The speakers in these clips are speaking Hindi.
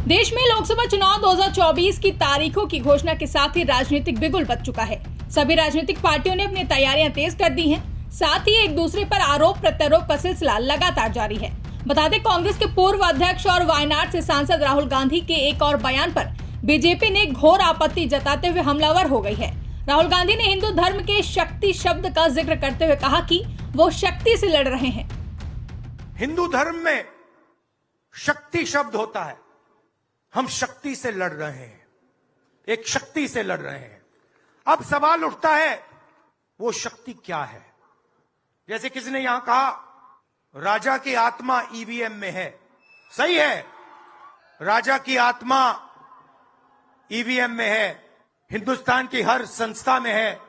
देश में लोकसभा चुनाव 2024 की तारीखों की घोषणा के साथ ही राजनीतिक बिगुल बच चुका है। सभी राजनीतिक पार्टियों ने अपनी तैयारियां तेज कर दी हैं। साथ ही एक दूसरे पर आरोप प्रत्यारोप का सिलसिला लगातार जारी है। बता दें, कांग्रेस के पूर्व अध्यक्ष और वायनाड से सांसद राहुल गांधी के एक और बयान पर बीजेपी ने घोर आपत्ति जताते हुए हमलावर हो गई है। राहुल गांधी ने हिंदू धर्म के शक्ति शब्द का जिक्र करते हुए कहा कि वो शक्ति से लड़ रहे हैं। हिंदू धर्म में शक्ति शब्द होता है। हम शक्ति से लड़ रहे हैं, एक शक्ति से लड़ रहे हैं। अब सवाल उठता है, वो शक्ति क्या है? जैसे किसी ने यहां कहा, राजा की आत्मा ईवीएम में है। सही है, राजा की आत्मा ईवीएम में है, हिंदुस्तान की हर संस्था में है,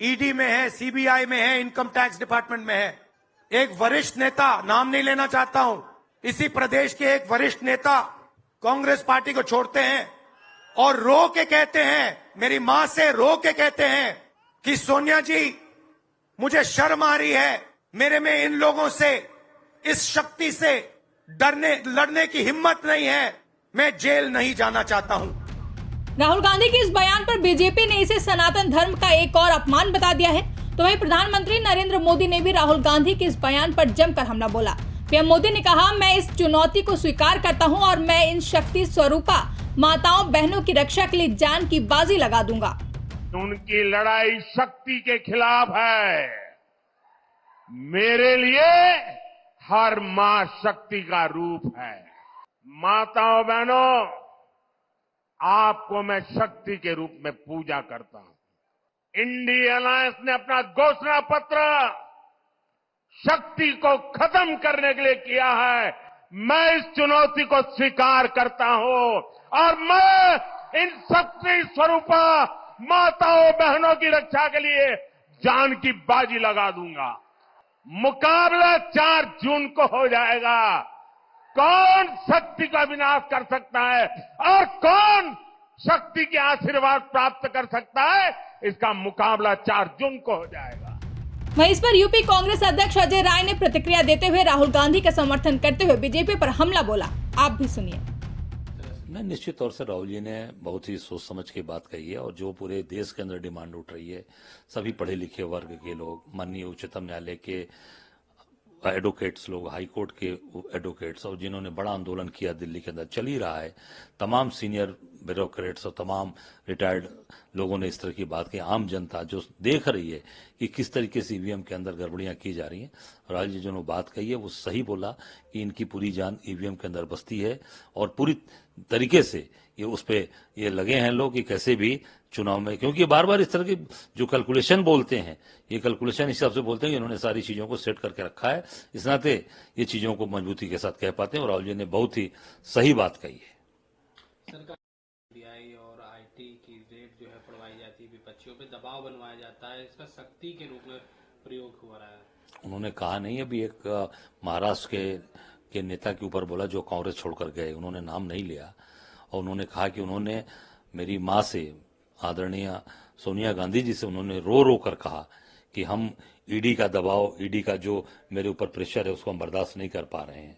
ईडी में है, सीबीआई में है, इनकम टैक्स डिपार्टमेंट में है। एक वरिष्ठ नेता, नाम नहीं लेना चाहता हूं, इसी प्रदेश के एक वरिष्ठ नेता कांग्रेस पार्टी को छोड़ते हैं और रो के कहते हैं, मेरी मां से रो के कहते हैं कि सोनिया जी, मुझे शर्म आ रही है, मेरे में इन लोगों से, इस शक्ति से लड़ने की हिम्मत नहीं है, मैं जेल नहीं जाना चाहता हूं। राहुल गांधी के इस बयान पर बीजेपी ने इसे सनातन धर्म का एक और अपमान बता दिया है। तो वहीं प्रधानमंत्री नरेंद्र मोदी ने भी राहुल गांधी के इस बयान पर जमकर हमला बोला। पीएम मोदी ने कहा, मैं इस चुनौती को स्वीकार करता हूं और मैं इन शक्ति स्वरूपा माताओं बहनों की रक्षा के लिए जान की बाजी लगा दूंगा। उनकी लड़ाई शक्ति के खिलाफ है। मेरे लिए हर मां शक्ति का रूप है। माताओं बहनों, आपको मैं शक्ति के रूप में पूजा करता हूं। इंडिया अलायंस ने अपना घोषणा पत्र शक्ति को खत्म करने के लिए किया है। मैं इस चुनौती को स्वीकार करता हूं और मैं इन शक्ति स्वरूपा माताओं बहनों की रक्षा के लिए जान की बाजी लगा दूंगा। मुकाबला 4 जून को हो जाएगा। कौन शक्ति का विनाश कर सकता है और कौन शक्ति के आशीर्वाद प्राप्त कर सकता है, इसका मुकाबला 4 जून को हो जाएगा। वहीं इस पर यूपी कांग्रेस अध्यक्ष अजय राय ने प्रतिक्रिया देते हुए राहुल गांधी का समर्थन करते हुए बीजेपी पर हमला बोला। आप भी सुनिए। नहीं, निश्चित तौर से राहुल जी ने बहुत ही सोच समझ के बात कही है और जो पूरे देश के अंदर डिमांड उठ रही है, सभी पढ़े लिखे वर्ग के लोग, माननीय उच्चतम न्यायालय के एडवोकेट्स लोग, हाई कोर्ट के एडवोकेट्स, और जिन्होंने बड़ा आंदोलन किया दिल्ली के अंदर चल ही रहा है, तमाम सीनियर ब्यूरोक्रेट्स और तमाम रिटायर्ड लोगों ने इस तरह की बात की। आम जनता जो देख रही है कि किस तरीके से ईवीएम के अंदर गड़बड़ियां की जा रही हैं, राहुल जी जो बात कही है वो सही बोला कि इनकी पूरी जान ईवीएम के अंदर बसती है और पूरी तरीके से ये उस पे ये लगे हैं लोग कि कैसे भी चुनाव में, क्योंकि बार बार इस तरह की जो कैलकुलेशन बोलते हैं, ये कैलकुलेशन इस हिसाब से बोलते हैं कि इन्होंने सारी चीजों को सेट करके रखा है, इस नाते ये चीजों को मजबूती के साथ कह पाते हैं और राहुल जी ने बहुत ही सही बात कही है। सरकार डीआई और आईटी की रेट जो है पढ़वाई जाती है, विपक्षियों पे दबाव बनवाया जाता है, इसका शक्ति के रूप में प्रयोग हो रहा है। उन्होंने कहा नहीं, अभी एक महाराष्ट्र के नेता के ऊपर बोला जो कांग्रेस छोड़कर गए, उन्होंने नाम नहीं लिया, और उन्होंने कहा कि उन्होंने मेरी मां से, आदरणीय सोनिया गांधी जी से उन्होंने रो रो कर कहा कि हम ईडी का दबाव, ईडी का जो मेरे ऊपर प्रेशर है उसको हम बर्दाश्त नहीं कर पा रहे हैं,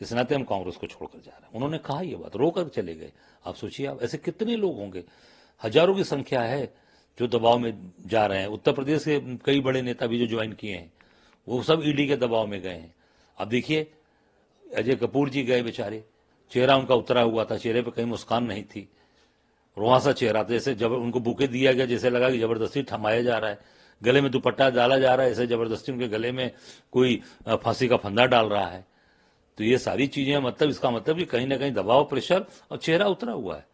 इस नाते हम कांग्रेस को छोड़कर जा रहे हैं। उन्होंने कहा ये बात, रो कर चले गए। आप सोचिए, आप ऐसे कितने लोग होंगे, हजारों की संख्या है जो दबाव में जा रहे हैं। उत्तर प्रदेश के कई बड़े नेता भी जो ज्वाइन किए हैं वो सब ईडी के दबाव में गए हैं। अब देखिए, अजय कपूर जी गए बेचारे, चेहरा उनका उतरा हुआ था, चेहरे पे कहीं मुस्कान नहीं थी, रुआसा चेहरा था, जैसे जब उनको बुके दिया गया, जैसे लगा कि जबरदस्ती थमाया जा रहा है, गले में दुपट्टा डाला जा रहा है, ऐसे जबरदस्ती उनके गले में कोई फांसी का फंदा डाल रहा है। तो ये सारी चीजें, मतलब इसका मतलब कि कहीं ना कहीं दबाव, प्रेशर, और चेहरा उतरा हुआ है,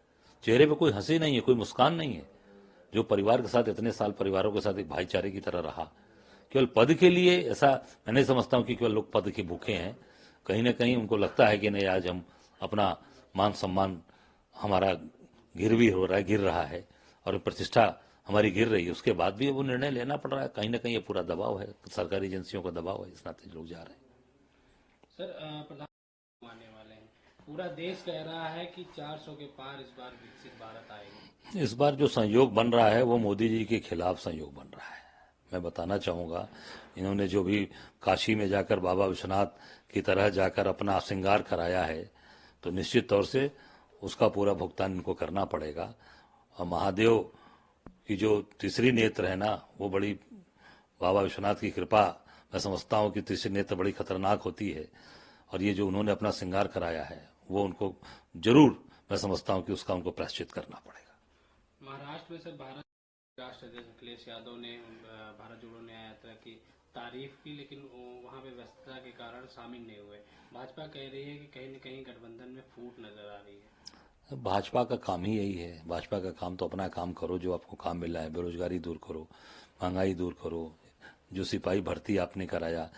चेहरे पे कोई हंसी नहीं है, कोई मुस्कान नहीं है। जो परिवार के साथ इतने साल परिवारों के साथ एक भाईचारे की तरह रहा, केवल पद के लिए, ऐसा मैं नहीं समझता हूं कि केवल लोग पद के भूखे हैं। कहीं ना कहीं उनको लगता है कि नहीं, आज हम अपना मान सम्मान हमारा गिर रहा है और प्रतिष्ठा हमारी गिर रही है, उसके बाद भी वो निर्णय लेना पड़ रहा है। कहीं ना कहीं ये पूरा दबाव है, सरकारी एजेंसियों का दबाव है, इस नाते लोग जा रहे हैं। सर, प्रधानमंत्री आने वाले हैं, पूरा देश कह रहा है कि 400 के पार इस बार विकसित भारत आएगा। इस बार जो संयोग बन रहा है वो मोदी जी के खिलाफ संयोग बन रहा है। मैं बताना चाहूंगा, इन्होंने जो भी काशी में जाकर बाबा विश्वनाथ की तरह जाकर अपना श्रृंगार कराया है, तो निश्चित तौर से उसका पूरा भुगतान इनको करना पड़ेगा। और महादेव की जो तीसरी नेत्र है ना, वो बड़ी बाबा विश्वनाथ की कृपा, मैं समझता हूँ कि तीसरी नेत्र बड़ी खतरनाक होती है, और ये जो उन्होंने अपना श्रृंगार कराया है वो उनको जरूर, मैं समझता हूँ कि उसका उनको प्रायश्चित करना पड़ेगा। महाराष्ट्र में सर भारत राष्ट्र अध्यक्ष अखिलेश यादव ने भारत जोड़ो न्याय यात्रा की तारीफ की, लेकिन वहां पे व्यस्तता के कारण शामिल नहीं हुए। भाजपा कह रही है कि कहीं न कहीं गठबंधन में फूट नजर आ रही है। भाजपा का काम ही यही है। भाजपा का काम तो अपना काम करो, जो आपको काम मिला है, बेरोजगारी दूर करो, महंगाई दूर करो, जो सिपाही भर्ती आपने कराया,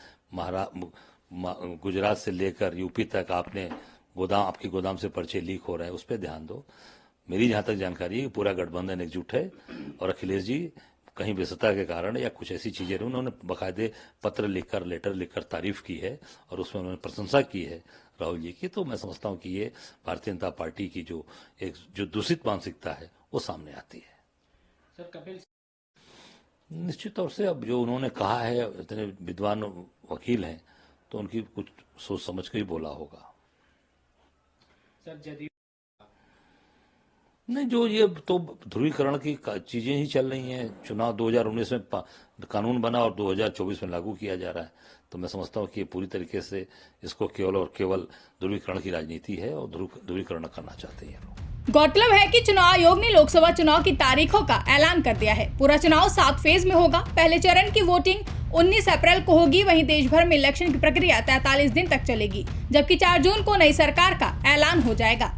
गुजरात से लेकर यूपी तक आपने आपके गोदाम से पर्चे लीक हो रहे हैं, उस पर ध्यान दो। मेरी जहां तक जानकारी है पूरा गठबंधन एकजुट है, और अखिलेश जी कहीं व्यस्तता के कारण या कुछ ऐसी चीजें, उन्होंने बाकायदे पत्र लिखकर, लेटर लिखकर तारीफ की है, और उसमें उन्होंने प्रशंसा की है राहुल जी की। तो मैं समझता हूं कि ये भारतीय जनता पार्टी की जो दूषित मानसिकता है वो सामने आती है। सर कपिल निश्चित तौर से अब जो उन्होंने कहा है, इतने विद्वान वकील हैं, तो उनकी कुछ सोच समझ के ही बोला होगा। सर जदयू नहीं, जो ये तो ध्रुवीकरण की चीजें ही चल रही हैं। चुनाव 2019 में कानून बना और 2024 में लागू किया जा रहा है, तो मैं समझता हूँ कि ये पूरी तरीके से इसको केवल और केवल ध्रुवीकरण की राजनीति है, और ध्रुवीकरण करना चाहते हैं लोग। गौरतलब है कि चुनाव आयोग ने लोकसभा चुनाव की तारीखों का ऐलान कर दिया है। पूरा चुनाव 7 फेज में होगा। पहले चरण की वोटिंग 19 अप्रैल को होगी। वहीं देश भर में इलेक्शन की प्रक्रिया 43 दिन तक चलेगी, जबकि 4 जून को नई सरकार का ऐलान हो जाएगा।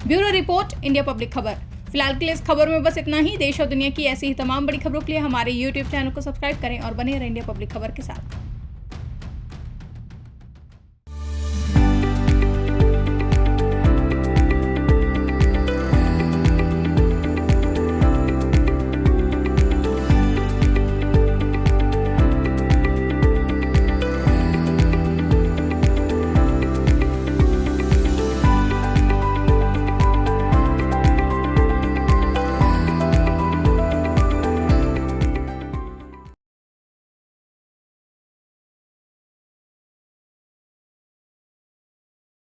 ब्यूरो रिपोर्ट, इंडिया पब्लिक खबर। फिलहाल के लिए इस खबर में बस इतना ही। देश और दुनिया की ऐसी ही तमाम बड़ी खबरों के लिए हमारे YouTube चैनल को सब्सक्राइब करें और बने रहें इंडिया पब्लिक खबर के साथ।